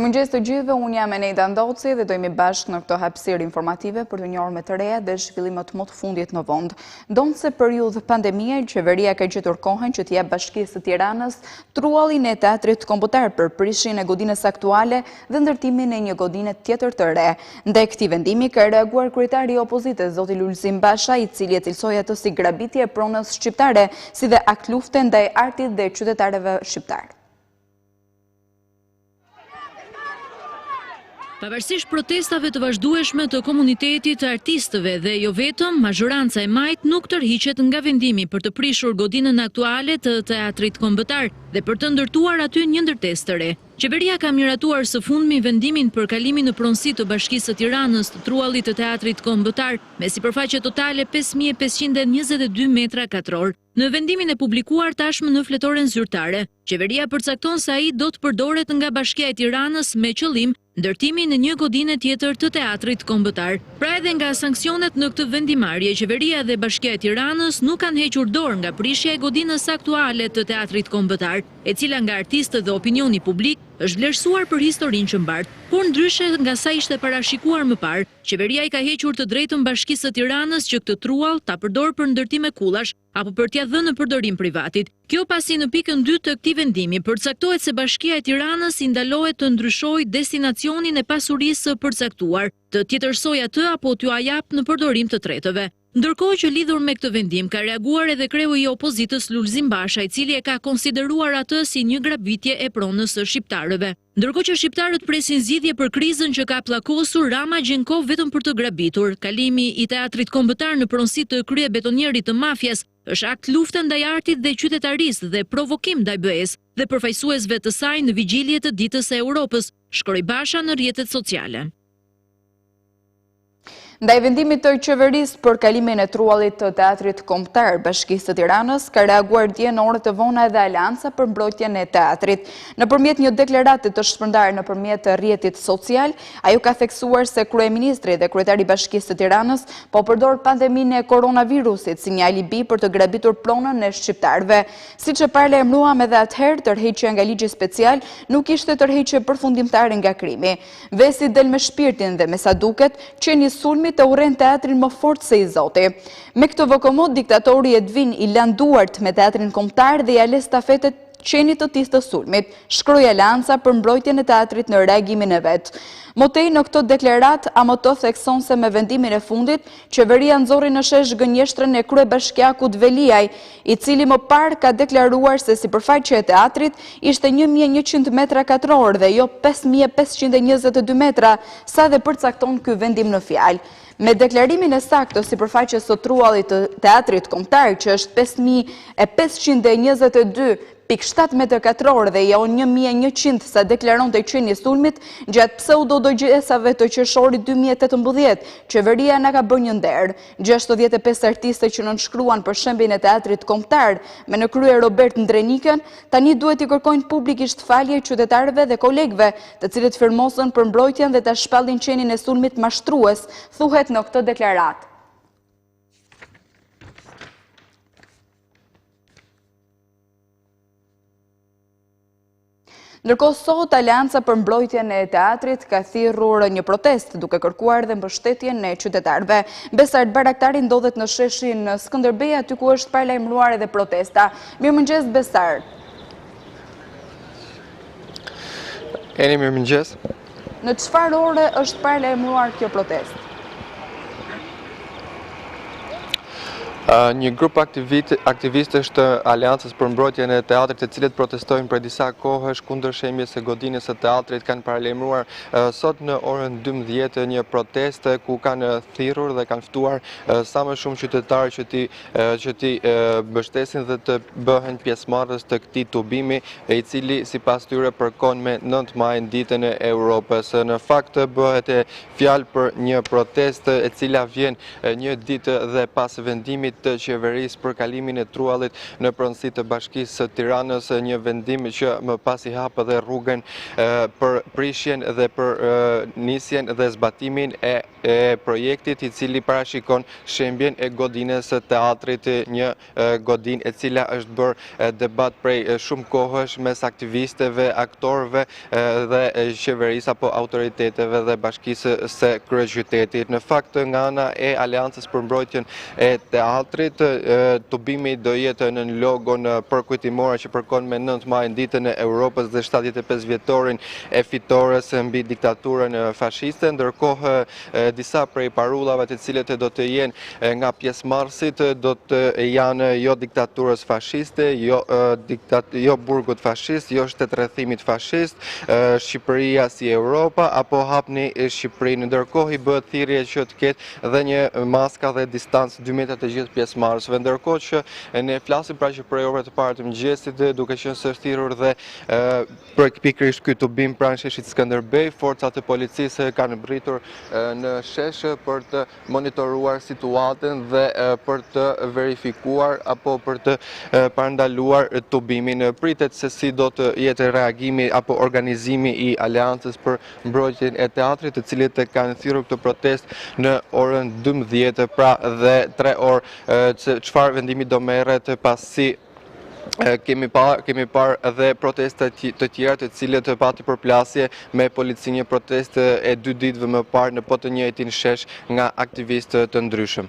Mirëmëngjes të gjithëve, unë jam Enejda Ndoci dhe dojmë bashkë në këto hapësirë informative për të njohur më të reja dhe zhvillimet më të fundit në vend. Ndonse periudhë pandemie, qeveria ka gjetur kohën që t'jap Bashkisë së Tiranës truallin e teatrit kombëtar për prishjen e godinës aktuale dhe ndërtimin e një godine tjetër të re. Ndaj këtij vendimi ka reaguar kryetari i opozitës zoti Lulzim Basha, i cili e cilsoi atë si grabitje e pronës shqiptare, si dhe akt lufte ndaj artit dhe qytetarëve shqiptar. Pavarësisht protestave të vazhdueshme të komunitetit të artistëve dhe jo vetëm, mazhoranca e majt nuk tërhiqet nga vendimi për të prishur godinën aktuale të teatrit kombëtar dhe për të ndërtuar aty një ndërtesë të re. Qeveria ka miratuar së fundmi vendimin për kalimin në pronësi të Bashkisë së Tiranës të truallit të teatrit kombëtar me sipërfaqe totale 5522 metra katror. Në vendimin e publikuar tashmë në fletoren zyrtare, qeveria përcakton se ai do të përdoret nga Bashkia e Tiranës me qëllim ndërtimin e një godine tjetër të teatrit kombëtar. Pra edhe nga sanksionet në këtë vendimarrje, qeveria dhe Bashkia e Tiranës nuk kanë hequr dorë nga prishja e godinës aktuale të teatrit kombëtar, e cila nga artistët dhe opinioni publik është vlerësuar për historinë që mbart, por ndryshe nga sa ishte parashikuar më parë, qeveria i ka hequr të drejtën Bashkisë së Tiranës që këtë truall ta përdorë për ndërtime kullash apo për t'ia dhënë në përdorim privatit. Kjo pasi në pikën 2 të këtij vendimi përcaktohet se Bashkia e Tiranës i ndalohet të ndryshojë destinacionin e pasurisë së përcaktuar, të tjetërsojë atë apo t'u jap në përdorim të tretëve. Ndërkohë që lidhur me këtë vendim ka reaguar edhe kreu i opozitës Lulzim Basha, i cili e ka konsideruar atë si një grabitje e pronës së shqiptarëve. Ndërkohë që shqiptarët presin zgjidhje për krizën që ka pllakosur, Rama gjen kohë vetëm për të grabitur. Kalimi i teatrit kombëtar në pronësi të kryebetonjerit të mafjas është akt lufte ndaj artit dhe qytetarisë dhe provokim ndaj BE-s dhe përfaqësuesve të saj në vigjilje të ditës së Europës, shkroi Basha në rrjetet sociale. Ndaj vendimit të qeverisë për kalimin e truallit të teatrit kombëtar Bashkisë së Tiranës, ka reaguar dje në orët e vona edhe Aleanca për mbrojtjen e teatrit. Nëpërmjet një deklarate të shpërndarë nëpërmjet rrjetit social, ajo ka theksuar se kryeministri dhe kryetari i Bashkisë së Tiranës po përdor pandeminë e koronavirusit si një alibi për të grabitur pronën e shqiptarëve. Siç e paralajmëruam edhe atëherë, tërheqja nga ligji special nuk ishte tërheqje përfundimtare nga krimi. Vesi del me shpirtin dhe me sa duket, qeni sulmi të urren teatrin më fort se i Zoti. Me këtë vokomod, diktatori Edvin i lan duart me teatrin kombëtar dhe ja le stafetet qenit të tij të sulmit, shkroi Aleanca për mbrojtjen e teatrit në reagimin e vet. Motej në këtë deklarat, AMT thekson se me vendimin e fundit, qeveria nxorri në shesh gënjeshtrën e kryebashkiakut Veliaj, i cili më parë ka deklaruar se sipërfaqja e teatrit ishte 1100 metra katror dhe jo 5522 metra, sa dhe përcakton ky vendim në fjalë. Me deklarimin e saktë të sipërfaqes së truallit të teatrit kombëtar, që është 5522,7 metra katror dhe jo 1100 sa deklaron të qeni sulmit, gjatë pseudo-dogjesave të qershorit 2018, qeveria na ka bërë një nder. 65 artiste që nënshkruan për shembin e teatrit kombëtar me në krye Robert Ndrenikën, tani duhet i kërkojnë publikisht falje qytetarëve dhe kolegëve, të cilët firmosën për mbrojtjen dhe ta shpallin qenin e sulmit mashtrues, thuhet në këtë deklaratë. Ndërkohë sot, Aleanca për mbrojtjen e teatrit ka thirrur një protestë duke kërkuar dhe mbështetjen e qytetarëve. Besart Baraktari ndodhet në sheshin Skënderbej, aty ku është paralajmëruar edhe protesta. Mirëmëngjes Besart. Mirëmëngjes. Në çfarë ore është paralajmëruar kjo protestë? Një grup aktivistësh të Aleancës për mbrojtjen e teatrit, të cilët protestojnë për disa kohësh kundër shembjes së godinës së teatrit, kanë paralajmëruar sot në orën 12 një protestë ku kanë thirrur dhe kanë ftuar sa më shumë qytetarë që ti mbështesin dhe të bëhen pjesëmarrës të këtij tubimi, i cili sipas tyre përkon me 9 maj ditën e Europës. Në fakt bëhet fjalë për një protestë e cila vjen një ditë dhe pas vendimit të qeverisë për kalimin e truallit në pronësi të Bashkisë së Tiranës, një vendim që më pas i hap dhe rrugën për prishjen dhe për nisjen dhe zbatimin e projektit i cili parashikon shembjen e godinës së teatrit, një godinë e cila është bërë debat prej shumë kohësh mes aktivistëve, aktorëve dhe qeverisë apo autoriteteve dhe Bashkisë së Kryeqytetit. Në fakt, nga ana e Aleancës për mbrojtjen e teatrit, tubimi do jetë në logon përkujtimore që përkon me 9 maj ditën e Europës dhe 75 vjetorin e fitores mbi diktaturën fashiste, ndërkohë disa prej parullave të cilët do të jenë nga pjesëmarrësit do të janë jo diktaturës fashiste, jo burgut fashist, jo shtetërrethimit fashist, Shqipëria si Europa apo hapni Shqipërinë. Ndërkohë i bëhet thirrje që të ketë dhe një maska dhe distancë 2 metra të gjithë pjesëmarrësve, ndërkohë që ne flasim pra që për orët e parë të mëngjesit, duke qenë se është thirrur dhe për pikërisht ky tubim pranë sheshit Skënderbej, forcat e policisë kanë mbritur në shesh për të monitoruar situatën dhe për të verifikuar apo për të parandaluar tubimin. Pritet se si do të jetë reagimi apo organizimi i Aleancës për mbrojtjen e teatrit, të cilët kanë thirrur këtë protestë në orën 12, pra dhe 3 orë. Çfarë vendimi do merret pasi kemi parë edhe protesta të tjera të cilët pati përplasje me policinë, një protestë e 2 ditëve më parë në po të njëjtin shesh nga aktivistë të ndryshëm.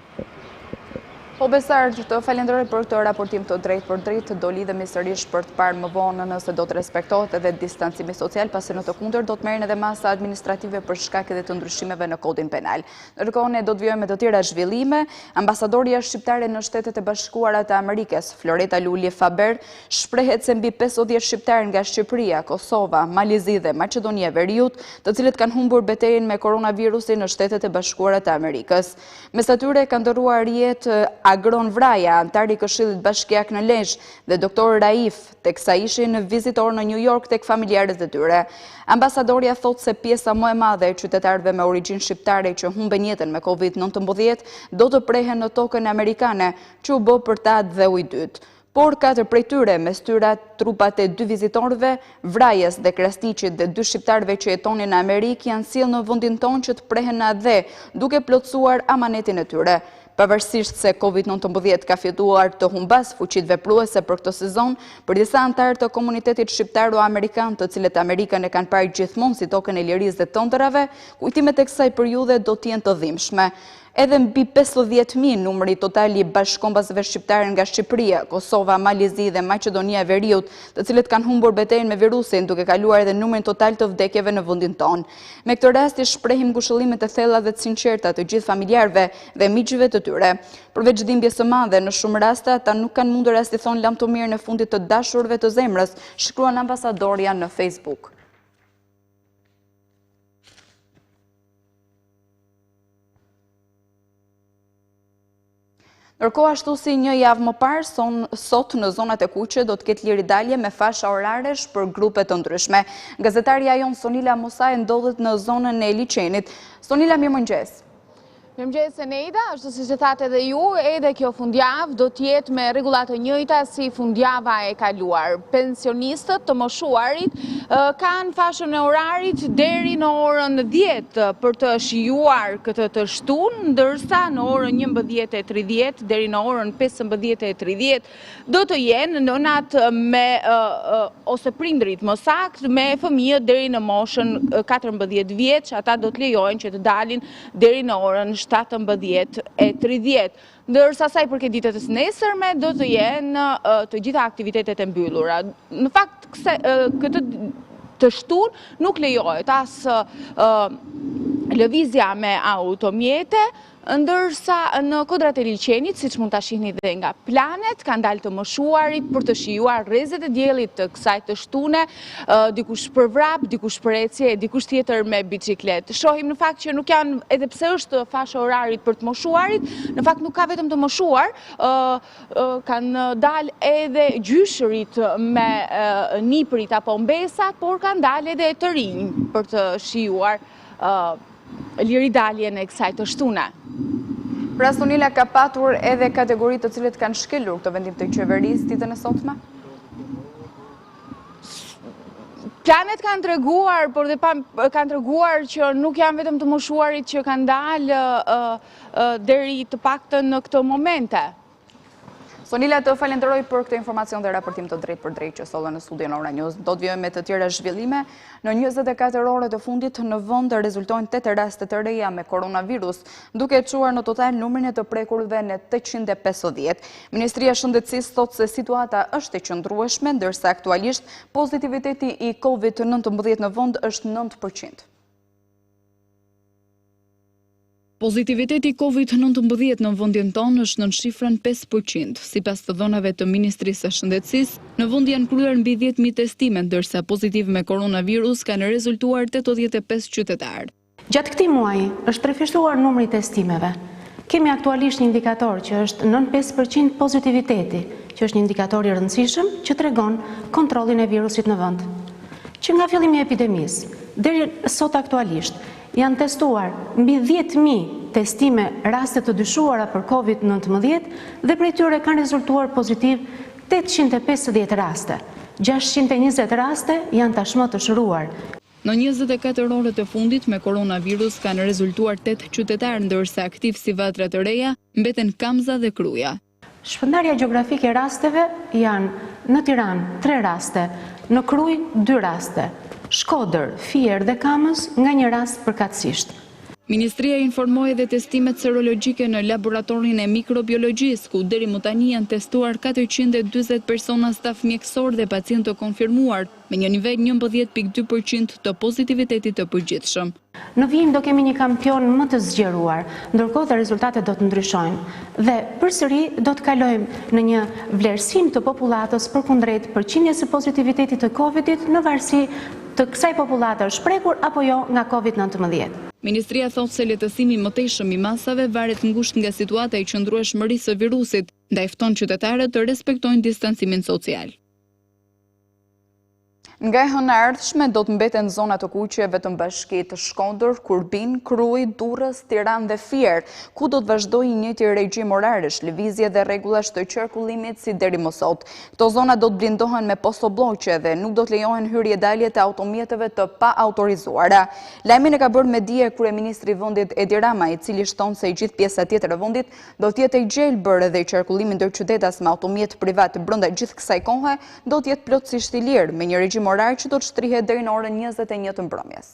Po Besar, të falenderoj për këtë raportim të drejt për drejt, do lidhemi sërish për të parë më vonë nëse do të respektohet edhe distancimi social, pasi në të kundër do të merren edhe masa administrative për shkak edhe të ndryshimeve në kodin penal. Ndërkohë ne do të vijojmë me të tjera zhvillime. Ambasadoria shqiptare në Shtetet e Bashkuara të Amerikës, Floreta Lulje Faber, shprehet se mbi 50 shqiptarë nga Shqipëria, Kosova, Malizi dhe Maqedonia e Veriut, të cilët kanë humbur betejën me koronavirusin në Shtetet e Bashkuara të Amerikës. Mes atyre ka ndërruar jetë Agron Vraja, antari Këshillit Bashkiak në Lezhë, dhe doktor Raif, teksa ishin vizitor në New York tek familjarët e tyre. Ambasadoria thot se pjesa më e madhe e qytetarëve me origjinë shqiptare që humben jetën me COVID-19 do të prehen në tokën amerikane, që u bë për ta dhe u i dytë. Por 4 prej tyre, mes tyre trupat e 2 vizitorëve, Vrajës dhe Krasniqit dhe 2 shqiptarëve që jetonin në Amerikë, janë sjellë në vendin tonë që të prehen atje, duke plotësuar amanetin e tyre. Pavarësisht se COVID-19 ka fituar të humbas fuqitë vepruese për këtë sezon, për disa antarë të komunitetit shqiptaro-amerikan, të cilët Amerikën e kanë parë gjithmonë si tokën e lirisë dhe të ëndërrave, kujtimet e kësaj periudhe do të jenë të dhimbshme. Edhe mbi 50.000 numri totali i bashkombasve shqiptare nga Shqipëria, Kosova, Malizi dhe Maqedonia e Veriut, të cilët kanë humbur betejën me virusin, duke kaluar edhe numrin total të vdekjeve në vendin tonë. Me këtë rast i shprehim ngushëllimet e thella dhe të sinqerta të gjithë familjarëve dhe miqve të tyre. Përveç dhimbjes së madhe, në shumë raste ata nuk kanë mundur as të thonë lam të mirë në fundit të dashurve të zemrës, shkruan ambasadoria në Facebook. Ndërkohë ashtu si një javë më parë, sot në zonat e kuqe do të ketë liridalje me fasha oraresh për grupe të ndryshme. Gazetarja jon Sonila Musaj ndodhet në zonën e liçenit. Sonila, mirëmëngjes. Mirëmëngjes Neida, ashtu siç e thatë edhe ju, edhe kjo fundjavë do të jetë me rregulla të njëjta si fundjava e kaluar. Pensionistët të moshuarit kanë fashën e orarit deri në orën 10 për të shijuar këtë të shtunë, ndërsa në orën 11:30 deri në orën 15:30 do të jenë nënat me ose prindrit më saktë me fëmijët deri në moshën 14 vjeç, ata do të lejohen që të dalin deri në orën 17:30. Ndërsa sa i përket ditës së nesërme do të jenë të gjitha aktivitetet e mbyllura. Në fakt këtë të shtunë nuk lejohet as lëvizja me automjete, ndërsa në kodrat e liçenit, siç mund ta shihni dhe nga planet, kanë dalë të moshuarit për të shijuar rrezet e diellit të kësaj të shtune, dikush për vrap, dikush për ecje, dikush tjetër me biciklet. Shohim në fakt që nuk janë, edhe pse është fasha orarit për të moshuarit, në fakt nuk ka vetëm të moshuar, kanë dalë edhe gjyshërit me niprit apo mbesat, por kanë dalë edhe të rinj për të shijuar liridaljen e kësaj të shtune. Pra Sonila ka patur edhe kategoritë të cilët kanë shkelur këtë vendim të qeverisë ditën e sotme? Planet kanë treguar, por dhe kanë treguar që nuk janë vetëm të moshuarit që kanë dalë deri të paktën në këtë momente. Sonila, të falenderoj për këtë informacion dhe raportim të drejt për drejt që solla në studion Ora News. Do të vijojmë me të tjera zhvillime. Në 24 ore të fundit në vend rezultojnë 8 raste të reja me koronavirus, duke çuar në total numrin e të prekurve në 850. Ministria e Shëndetësisë thotë se situata është e qëndrueshme, ndërsa aktualisht pozitiviteti i COVID-19 në vend është 9%. Pozitiviteti COVID-19 në vendin tonë është në shifrën 5%. Sipas të dhënave të Ministrisë së Shëndetësisë, në vend janë kryer mbi 10.000 testime, ndërsa pozitiv me koronavirus kanë rezultuar 85 qytetarë. Gjatë këtij muaji është trefishtuar numri i testimeve. Kemi aktualisht një indikator që është 95% pozitiviteti, që është një indikator i rëndësishëm që tregon kontrollin e virusit në vend. Që nga fillimi i epidemisë deri sot aktualisht janë testuar mbi 10.000 testime raste të dyshuara për COVID-19 dhe prej tyre kanë rezultuar pozitiv 850 raste. 620 raste janë tashmë të shëruar. Në 24 orët e fundit me koronavirus kanë rezultuar 8 qytetarë, ndërsa aktiv si vatra të reja mbeten Kamza dhe Kruja. Shpërndarja gjeografike e rasteve janë në Tiranë 3 raste, në Kruj 2 raste, Shkodër, Fier dhe Kamës nga një rast përkatësisht. Ministria informoi edhe testimet serologjike në laboratorin e mikrobiologjisë, ku deri më tani janë testuar 440 persona staf mjekësor dhe pacient të konfirmuar, me një nivel 11.2% të pozitivitetit të përgjithshëm. Në vijim do kemi një kampion më të zgjeruar, ndërkohë dhe rezultatet do të ndryshojnë. Dhe përsëri do të kalojmë në një vlerësim të popullatës përkundrejt përqindjes së pozitivitetit të Covidit në varësi të kësaj popullate është prekur apo jo nga COVID-19. Ministria thotë se lehtësimi i mëtejshëm i masave varet ngushtë nga situata e qëndrueshmërisë së virusit, ndaj fton qytetarët të respektojnë distancimin social. Nga e hëna ardhshme do të mbeten zona të kuqeve të Bashkisë Shkodër, Kurbin, Kruj, Durrës, Tiranë dhe Fier, ku do të vazhdojë një njëjti regjim orarësh, lëvizje dhe rregullash të qarkullimit si deri më sot. Këto zona do të blindohen me postobllogje dhe nuk do të lejohen hyrje dalje të automjeteve të pa autorizuara. Lajmin e ka bërë me dije kryeministri i vendit Edi Rama, i cili shton se gjithë pjesa tjetër e vendit do të jetë e gjelbër dhe qarkullimi ndërqytetas me automjet privat brenda gjithë kësaj kohe do të jetë plotësisht i lirë me një regjim orar që do të shtrihet deri në orën 21 të mbrëmjes.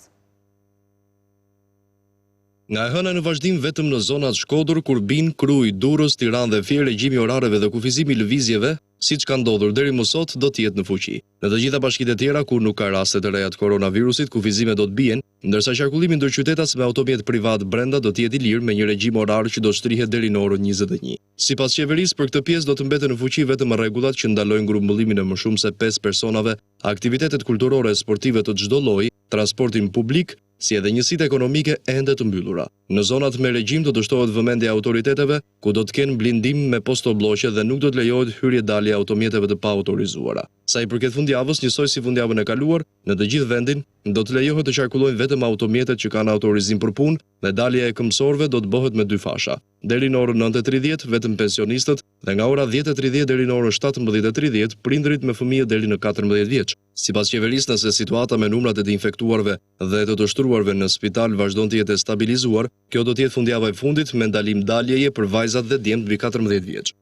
Nga e hëna në vazhdim vetëm në zonat Shkodër, Kurbin, Kruj, Durrës, Tiranë dhe Fier, regjimi orareve dhe kufizimi i lëvizjeve, siç ka ndodhur deri më sot, do të jetë në fuqi. Në të gjitha bashkitë e tjera ku nuk ka raste të reja të koronavirusit, kufizimet do të bien, ndërsa qarkullimi ndërqytetas me automjet privat brenda do të jetë i lirë me një regjim orar që do shtrihet deri në orën 21. Sipas qeverisë, për këtë pjesë do të mbeten në fuqi vetëm rregullat që ndalojnë grumbullimin e më shumë se 5 personave, aktivitetet kulturore e sportive të çdo lloji, transportin publik, si edhe njësitë ekonomike ende të mbyllura. Në zonat me regjim do të shtohet vëmendja e autoriteteve, ku do të kenë blindim me postobllogje dhe nuk do të lejohet hyrje dalje automjeteve të pa autorizuara. Sa i përket fundjavës, njësoj si fundjavën e kaluar, në të gjithë vendin do të lejohet të qarkullojnë vetëm automjetet që kanë autorizim për punë dhe dalja e këmbësorëve do të bëhet me 2 fasha. Deri në orën 9:30 vetëm pensionistët dhe nga ora 10:30 deri në orën 17:30 prindërit me fëmijë deri në 14 vjeç. Sipas qeverisë, nëse situata me numrat e të infektuarve dhe të dështruarve në spital vazhdon të jetë stabilizuar, kjo do të jetë fundjava e fundit me ndalim daljeje për vajzat dhe djemt mbi 14 vjeç.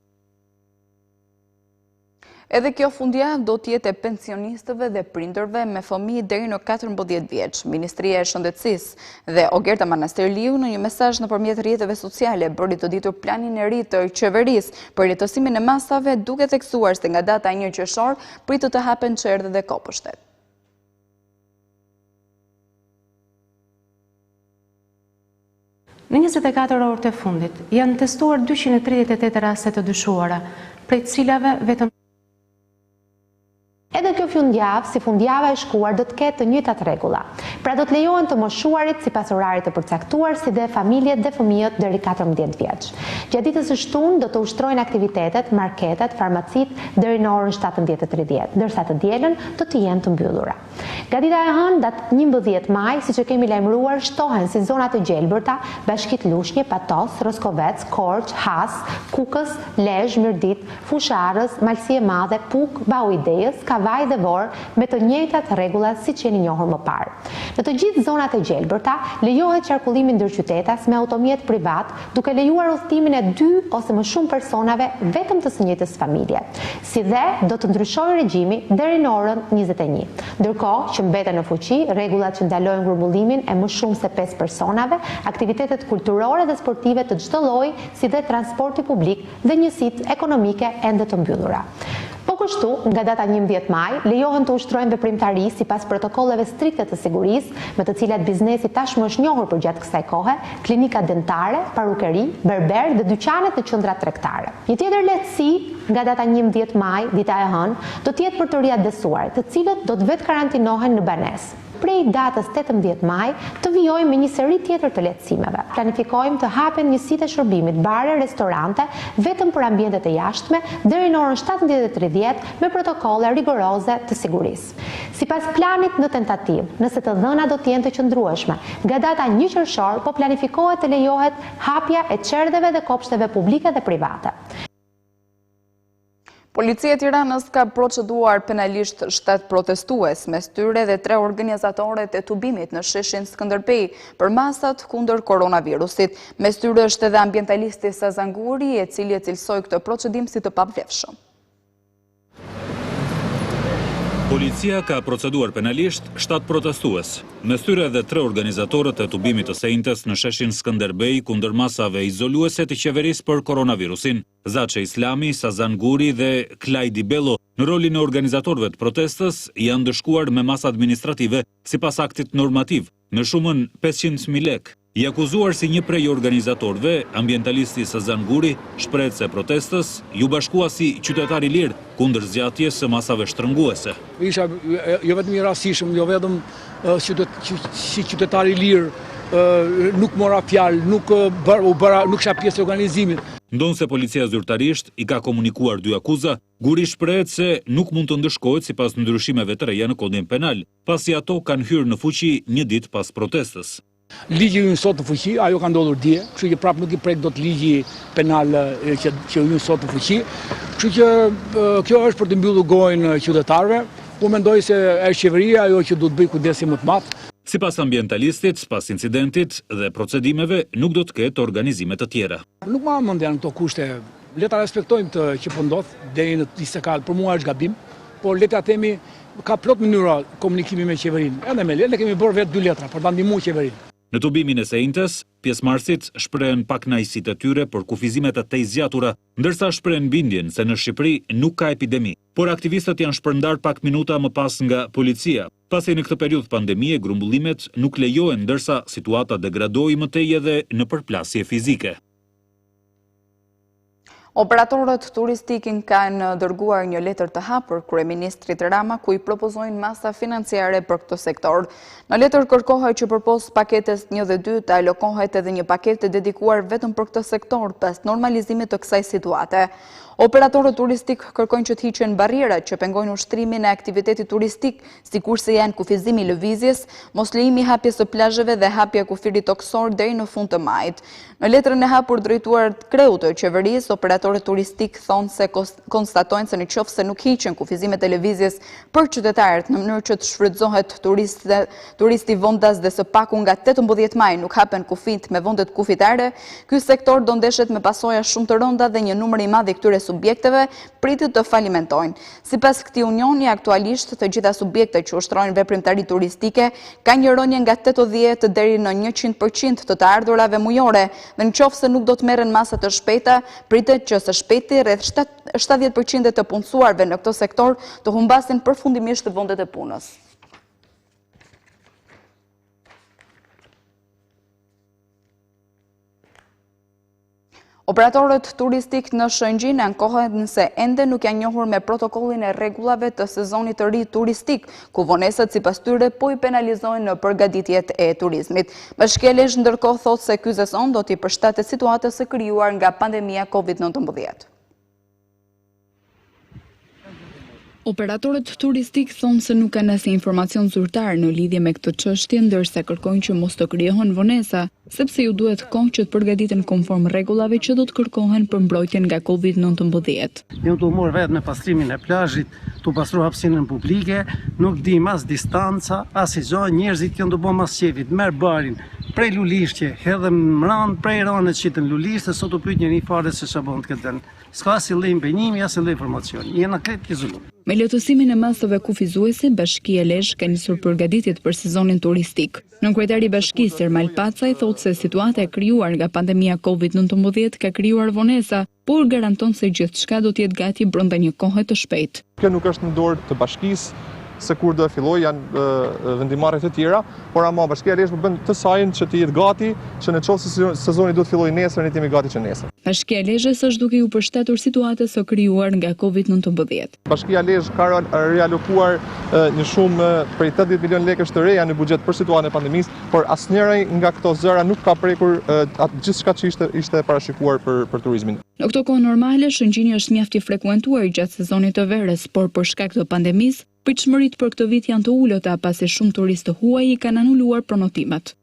Edhe kjo fundjavë do të jetë e pensionistëve dhe prindërve me fëmijë deri në 14 vjeç. Ministria e Shëndetësisë dhe Ogerta Manasterliu në një mesazh nëpërmjet rrjeteve sociale bëri të ditur planin e ri të qeverisë për lehtësimin e masave, duke theksuar se nga data 1 qershor pritet të hapen çerdhe dhe kopështet. Në 24 orët e fundit janë testuar 238 raste të dyshuara, prej të cilave vetëm Edhe kjo fundjavë, si fundjava e shkuar, do të ketë të njëjtat rregulla. Pra do të lejohen të moshuarit sipas orarit të përcaktuar, si dhe familjet dhe fëmijët deri 14 vjeç. Gjatë ditës së shtunë do të ushtrojnë aktivitetet, marketet, farmacitë deri në orën 17:30, ndërsa të dielën do të jenë të mbyllura. Nga dita e hënë, datë 11 maj, siç e kemi lajmëruar, shtohen si zonat e gjelbërta Bashkitë Lushnje, Patos, Roskovec, Korç, Has, Kukës, Lezhë, Mirdit, Fusharës, Malësie Madhe, Puk, Bauidejës, Kavaj dhe Vorë, me të njëjtat rregulla siç jeni njohur më parë. Në të gjithë zonat e gjelbërta lejohet qarkullimi ndër qytetas me automjet privat, duke lejuar udhëtimin e 2 ose më shumë personave vetëm të së njëjtës familje. Si dhe do të ndryshojë regjimi deri në orën 21. Ndërkohë që mbeten në fuqi rregullat që ndalojnë grumbullimin e më shumë se 5 personave, aktivitetet kulturore dhe sportive të çdo lloji, si dhe transporti publik dhe njësitë ekonomike ende të mbyllura. Po kështu, nga data 11 maj, lejohen të ushtrojnë veprimtari sipas protokolleve strikte të sigurisë, me të cilat biznesi tashmë është njohur përgjatë kësaj kohe, klinika dentare, parukeri, berber dhe dyqanet në qendra tregtare. Një tjetër lehtësi nga data 11 maj, dita e hënë, do të jetë për të riadesuar, të cilët do të vetë karantinohen në banesë. Prej datës 18 maj të vijojmë me një seri tjetër të lehtësimeve. Planifikojmë të hapen njësitë e shërbimit, bare, restorante, vetëm për ambientet e jashtme, deri në orën 17:30 me protokolle rigoroze të sigurisë. Sipas planit në tentativë, nëse të dhëna do të jenë të qëndrueshme, nga data 1 qershor po planifikohet të lejohet hapja e çerdheve dhe kopshteve publike dhe private. Policia e Tiranës ka proceduar penalisht 7 protestues, mes tyre dhe 3 organizatorët e tubimit në sheshin Skënderbej për masat kundër koronavirusit. Mes tyre është edhe ambientalisti Sazan Guri, e cili e cilsoi këtë procedim si të pavlefshëm. Policia ka proceduar penalisht 7 protestues, mes tyre edhe 3 organizatorët e tubimit të sejntes në sheshin Skënderbej kundër masave izoluese të qeverisë për koronavirusin. Zaçe Islami, Sazan Guri dhe Klajdi Bello në rolin e organizatorëve të protestës janë ndëshkuar me masa administrative sipas aktit normativ me shumën 500.000 lekë. I akuzuar si një prej organizatorëve, ambientalisti Sazan Guri shpreh se protestës ju bashkua si qytetar i lirë kundër zgjatjes së masave shtrënguese. Isha jo vetëm i rastishëm, jo vetëm si qytetar i lirë, nuk mora fjalë, nuk isha pjesë e organizimit. Ndonse policia zyrtarisht i ka komunikuar 2 akuza, Guri shprehet se nuk mund të ndëshkohet sipas ndryshimeve të reja në kodin penal, pasi ato kanë hyrë në fuqi një ditë pas protestës. Ligji ju sot në fuqi, ajo ka ndodhur dje, kështu që prapë nuk i prek dot ligji penal që ju sot në fuqi. Kështu që kjo është për të mbyllur gojën qytetarëve. Unë mendoj se është qeveria ajo që duhet bëj kujdesin më të madh. Sipas ambientalistit, pas incidentit dhe procedimeve, nuk do të ketë organizime të tjera. Nuk ma mendjan këto kushte. Le ta respektojmë të që po ndodh deri në disë për mua është gabim, por le ta themi ka plot mënyra komunikimi me qeverinë. Edhe me le kemi bërë vetë 2 letra për ta ndihmuar qeverinë. Në tubimin e sejntes, pjesëmarrësit shprehen pakënaqësitë e tyre për kufizimet e tej zgjatura, ndërsa shprehen bindjen se në Shqipëri nuk ka epidemi. Por aktivistët janë shpërndar pak minuta më pas nga policia, pasi në këtë periudhë pandemie grumbullimet nuk lejohen, ndërsa situata degradoi më tej edhe në përplasje fizike. Operatorët turistikin kanë dërguar një letër të hapur kryeministrit Rama ku i propozojnë masa financiare për këtë sektor. Në letër kërkohet që përpos paketes 1 dhe 2 të alokohet edhe një paketë dedikuar vetëm për këtë sektor pas normalizimit të kësaj situate. Operatorët turistik kërkojnë që të hiqen barrierat që pengojnë ushtrimin e aktivitetit turistik, sikurse janë kufizimi i lëvizjes, mos lejimi i hapjes së plazheve dhe hapja e kufirit toksor deri në fund të majit. Në letrën e hapur drejtuar kreut të qeverisë, operatorët turistik thonë se konstatojnë se nëse nuk hiqen kufizimet e lëvizjes për qytetarët në mënyrë që të shfrytëzohet turisti vendas dhe së paku nga 18 maj nuk hapen kufit me vendet kufitare, ky sektor do ndeshet me pasoja shumë të rënda dhe një numër i madh i këtyre subjekteve pritet të falimentojnë. Sipas këtij unioni, aktualisht të gjitha subjektet që ushtrojnë veprimtari turistike kanë një rënje nga 80 deri në 100% të të ardhurave mujore, dhe nëse nuk do të merren masa të shpejta, pritet që së shpejti rreth 70% të punësuarve në këtë sektor të humbasin përfundimisht vendet e punës. Operatorët turistik në Shëngjin ankohen se ende nuk janë njohur me protokollin e rregullave të sezonit të ri turistik, ku vonesat sipas tyre po i penalizojnë në përgatitjet e turizmit. Bashkia e Lezhë ndërkohë thotë se ky sezon do t'i përshtatet situatës së krijuar nga pandemia COVID-19. Operatorët turistik thonë se nuk kanë asnjë informacion zyrtar në lidhje me këtë çështje, ndërsa kërkojnë që mos të krijohen vonesa, sepse ju duhet kohë që të përgatiten konform rregullave që do të kërkohen për mbrojtjen nga COVID-19. Jo të morë vetë me pastrimin e plazhit, të pastru hapësinën publike, nuk dim as distanca, as sezon, njerëzit kanë të bëjnë mas qefit, merr barin prej Lulishqe, hedhën mran prej ranë çitën Lulishte, sot u pyet njëri fare se çfarë bën këtë vend. S'ka sillim penimi, as sillim informacion. Jena krejt izoluar. Me lehtësimin e masave kufizuese, Bashkia e Lezhë ka nisur përgatitjet për sezonin turistik. Nënkryetari i bashkisë Ermal Pacaj thotë se situata e krijuar nga pandemia COVID-19 ka krijuar vonesa, por garanton se gjithçka do të jetë gati brenda një kohe të shpejtë. Kjo nuk është në dorë të bashkisë se kur do e filloj, janë vendimarrje të tjera, por ama Bashkia e Lezhë bën të sajnë që të jetë gati, që në qoftë se sezoni do të fillojë nesër, ne jemi gati që nesër. Bashkia e Lezhës është duke u përshtatur situatës së krijuar nga COVID-19. Bashkia e Lezhë ka realokuar një shumë prej 80 milion lekësh të reja në buxhet për situatën e pandemisë, por asnjëri nga këto zëra nuk ka prekur gjithçka që ishte parashikuar për turizmin. Në këto kohë normale, Shëngjini është mjaft i frekuentuar gjatë sezonit të verës, por për shkak të pandemisë, pritshmëritë për këtë vit janë të ulota pasi shumë turistë huaj i kanë anuluar pronotimet.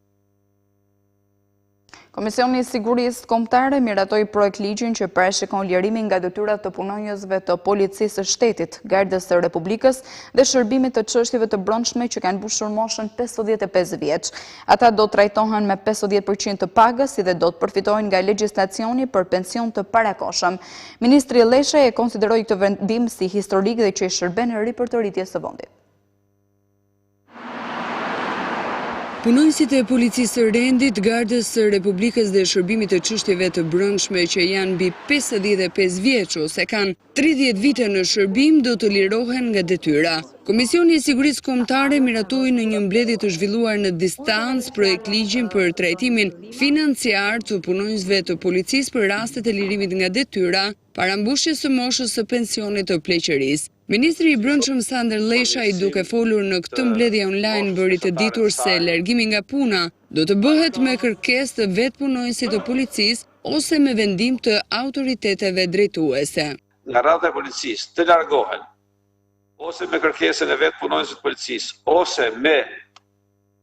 Komisioni i Sigurisë Kombëtare miratoi projekt ligjin që parashikon lirimin nga detyrat të punonjësve të Policisë së Shtetit, Gardës së Republikës dhe shërbimit të çështjeve të brendshme që kanë mbushur moshën 55 vjeç. Ata do trajtohen me 50% të pagës, si dhe do të përfitojnë nga legjislacioni për pension të parakohshëm. Ministri Leshaj e konsideroi këtë vendim si historik dhe që i shërben ripërtëritjes së vendit. Punonjësit e Policisë së Rendit, Gardës së Republikës dhe shërbimit të çështjeve të brendshme që janë mbi 55 vjeç ose kanë 30 vite në shërbim do të lirohen nga detyra. Komisioni i Sigurisë Kombëtare miratoi në një mbledhje të zhvilluar në distancë projekt ligjin për trajtimin financiar të punonjësve të policisë për rastet e lirimit nga detyra para mbushjes së moshës së pensionit të pleqërisë. Ministri i Brendshëm Sander Leshaj, duke folur në këtë mbledhje online, bëri të ditur se largimi nga puna do të bëhet me kërkesë të vetë punonjësit të policisë ose me vendim të autoriteteve drejtuese. Nga rradha e policisë të largohen ose me kërkesën e vetë punonjësit të policisë ose me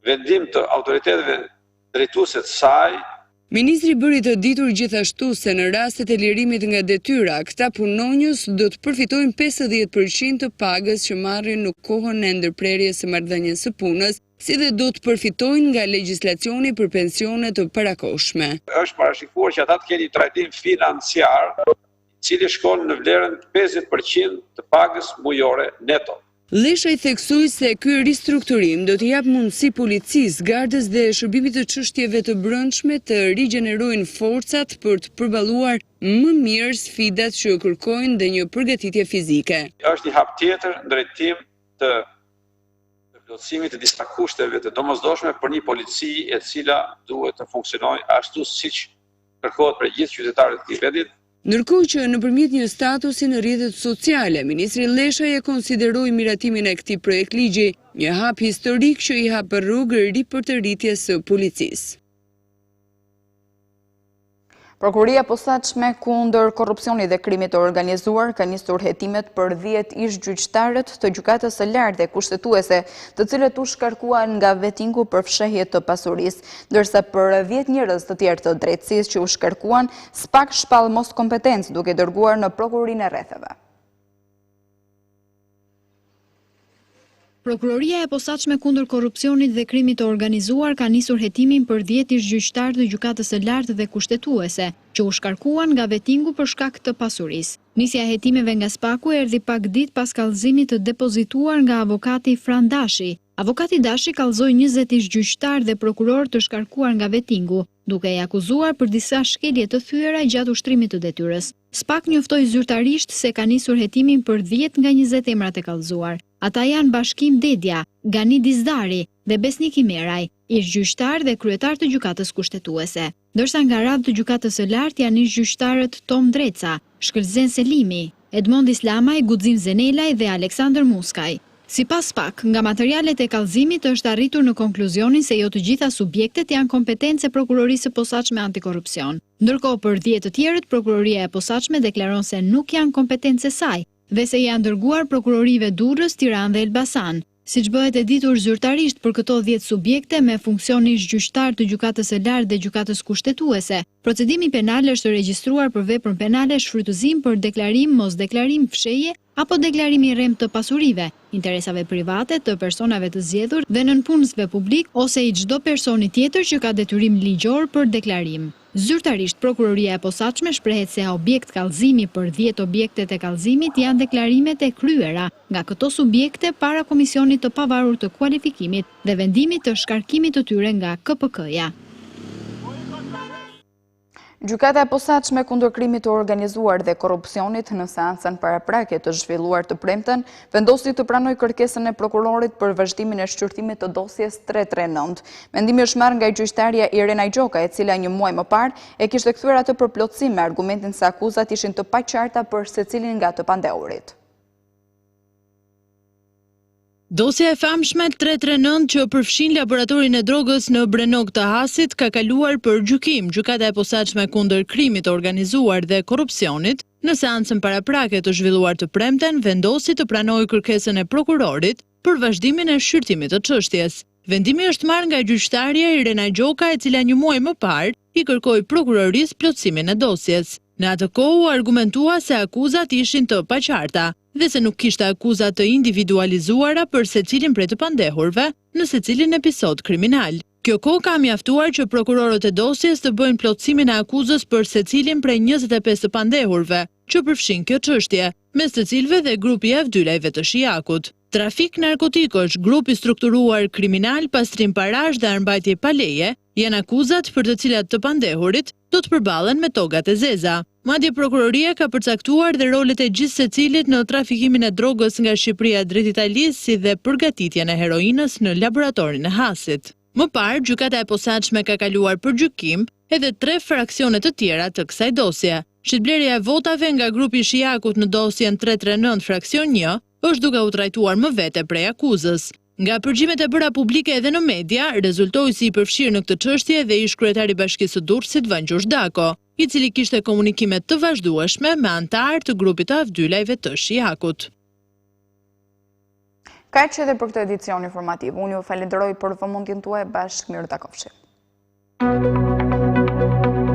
vendim të autoriteteve drejtuese të saj. Ministri bëri të ditur gjithashtu se në rastet e lirimit nga detyra, këta punonjës do të përfitojnë 50% të pagës që marrin në kohën e ndërprerjes së marrëdhënies së punës, si dhe do të përfitojnë nga legjislacioni për pensione të parakohshme. Është parashikuar që ata të kenë një trajtim financiar, i cili shkon në vlerën 50% të pagës mujore neto. Leshaj theksoi se ky ristrukturim do të jap mundësi policisë, gardës dhe shërbimit të çështjeve të brendshme të rigjenerojnë forcat për të përballuar më mirë sfidat që kërkojnë dhe një përgatitje fizike. Është një hap tjetër në drejtim të plotësimit të disa kushteve të domosdoshme për një polici e cila duhet të funksionojë ashtu siç kërkohet për gjithë qytetarët e këtij vendi. Ndërkohë që nëpërmjet një statusi në rrjetet sociale, ministri Leshaj e konsideroi miratimin e këtij projekt ligji një hap historik që i hap rrugë ripërtëritjes së policisë. Prokuria posaçme kundër korrupsionit dhe krimit të organizuar ka nisur hetimet për 10 ish-gjyqtarët të gjykatës së lartë kushtetuese, të cilët u shkarkuan nga vetingu për fshehje të pasurisë, ndërsa për 10 njerëz të tjerë të drejtësisë që u shkarkuan, SPAK shpall mos kompetencë duke dërguar në Prokurinë e Rrethave. Prokuroria e posaçme kundër korrupsionit dhe krimit të organizuar ka nisur hetimin për 10 ish-gjyqtarë të gjykatës së lartë dhe kushtetuese, që u shkarkuan nga vetingu për shkak të pasurisë. Nisja e hetimeve nga SPAK-u erdhi pak ditë pas kallëzimit të depozituar nga avokati Fran Dashi. Avokati Dashi kallëzoi 20 ish-gjyqtarë dhe prokuror të shkarkuar nga vetingu, duke i akuzuar për disa shkelje të thyera gjatë ushtrimit të detyrës. SPAK njoftoi zyrtarisht se ka nisur hetimin për 10 nga 20 emrat e kallëzuar. Ata janë Bashkim Dedja, Gani Dizdari dhe Besnik Imeraj. ish gjyqtar dhe kryetar të gjykatës kushtetuese. Ndërsa nga radhë të gjykatës së lartë janë ish gjyqtarët Tom Dreca, Shkëlzen Selimi, Edmond Islamaj, Guxim Zenelaj dhe Aleksandër Muskaj. Sipas PAK, nga materialet e kallëzimit është arritur në konkluzionin se jo të gjitha subjektet janë kompetence prokurorisë së posaçme antikorrupsion. Ndërkohë për 10 të tjerët, prokuroria e posaçme deklaron se nuk janë kompetence saj dhe se janë dërguar prokurorive Durrës, Tiranë dhe Elbasan. Siç bëhet e ditur zyrtarisht për këto 10 subjekte me funksion ish gjyqtar të gjykatës së lartë dhe gjykatës kushtetuese, procedimi penal është regjistruar për veprën penale shfrytëzim për deklarim, mosdeklarim, fshehje apo deklarimi rrem të pasurive, interesave private të personave të zgjedhur dhe nënpunësve publik ose i çdo personi tjetër që ka detyrim ligjor për deklarim. Zyrtarisht, prokuroria e posaçme shprehet se objekt kallëzimi për 10 objektet e kallëzimit janë deklarimet e kryera nga këto subjekte para komisionit të pavarur të kualifikimit dhe vendimit të shkarkimit të tyre nga KPK-ja. Gjykata e posaçme kundër krimit të organizuar dhe korrupsionit në seancën paraprakje të zhvilluar të premten, vendosi të pranojë kërkesën e prokurorit për vazhdimin e shqyrtimit të dosjes 339. Mendimi është marrë nga gjyqtarja Irena Gjoka, e cila një muaj më parë e kishte kthyer atë për plotësim me argumentin se akuzat ishin të paqarta për secilin nga të pandehurit. Dosja e famshme 339 që përfshin laboratorin e drogës në Brenok të Hasit ka kaluar për gjykim. Gjykata e posaçme kundër krimit të organizuar dhe korrupsionit në seancën paraprake të zhvilluar të premten vendosi të pranojë kërkesën e prokurorit për vazhdimin e shqyrtimit të çështjes. Vendimi është marrë nga gjyqtarja Irena Gjoka, e cila një muaj më parë i kërkoi prokurorisë plotësimin e dosjes. Në atë kohë u argumentua se akuzat ishin të paqarta dhe se nuk kishte akuzat të individualizuara për secilin prej të pandehurve në secilin episod kriminal. Kjo kohë ka mjaftuar që prokurorët e dosjes të bëjnë plotësimin e akuzës për secilin prej 25 të pandehurve që përfshin kjo çështje, mes të cilëve dhe grupi i avdylajve të Shijakut. Trafik narkotikosh, grupi strukturuar kriminal, pastrim parash dhe armbajtje pa leje janë akuzat për të cilat të pandehurit do të përballen me togat e zeza. Madje prokuroria ka përcaktuar dhe rolet e gjithë secilit në trafikimin e drogës nga Shqipëria drejt Italisë, si dhe përgatitjen e heroinës në laboratorin e Hasit. Më parë, gjykata e posaçme ka kaluar për gjykim edhe 3 fraksione të tjera të kësaj dosje. Shitblerja e votave nga grupi Shijakut në dosjen 339 fraksion 1 është duke u trajtuar më vete prej akuzës. Nga përgjimet e bëra publike edhe në media, rezultoi si i përfshirë në këtë çështje dhe ish kryetari i Bashkisë së Durrësit Vangjush Dako, i cili kishte komunikime të vazhdueshme me anëtarë të grupit të avdylajve të Shijakut. Kaq edhe për këtë edicion informativ. Unë ju falenderoj për vëmendjen tuaj, bashkë mirë takofshim.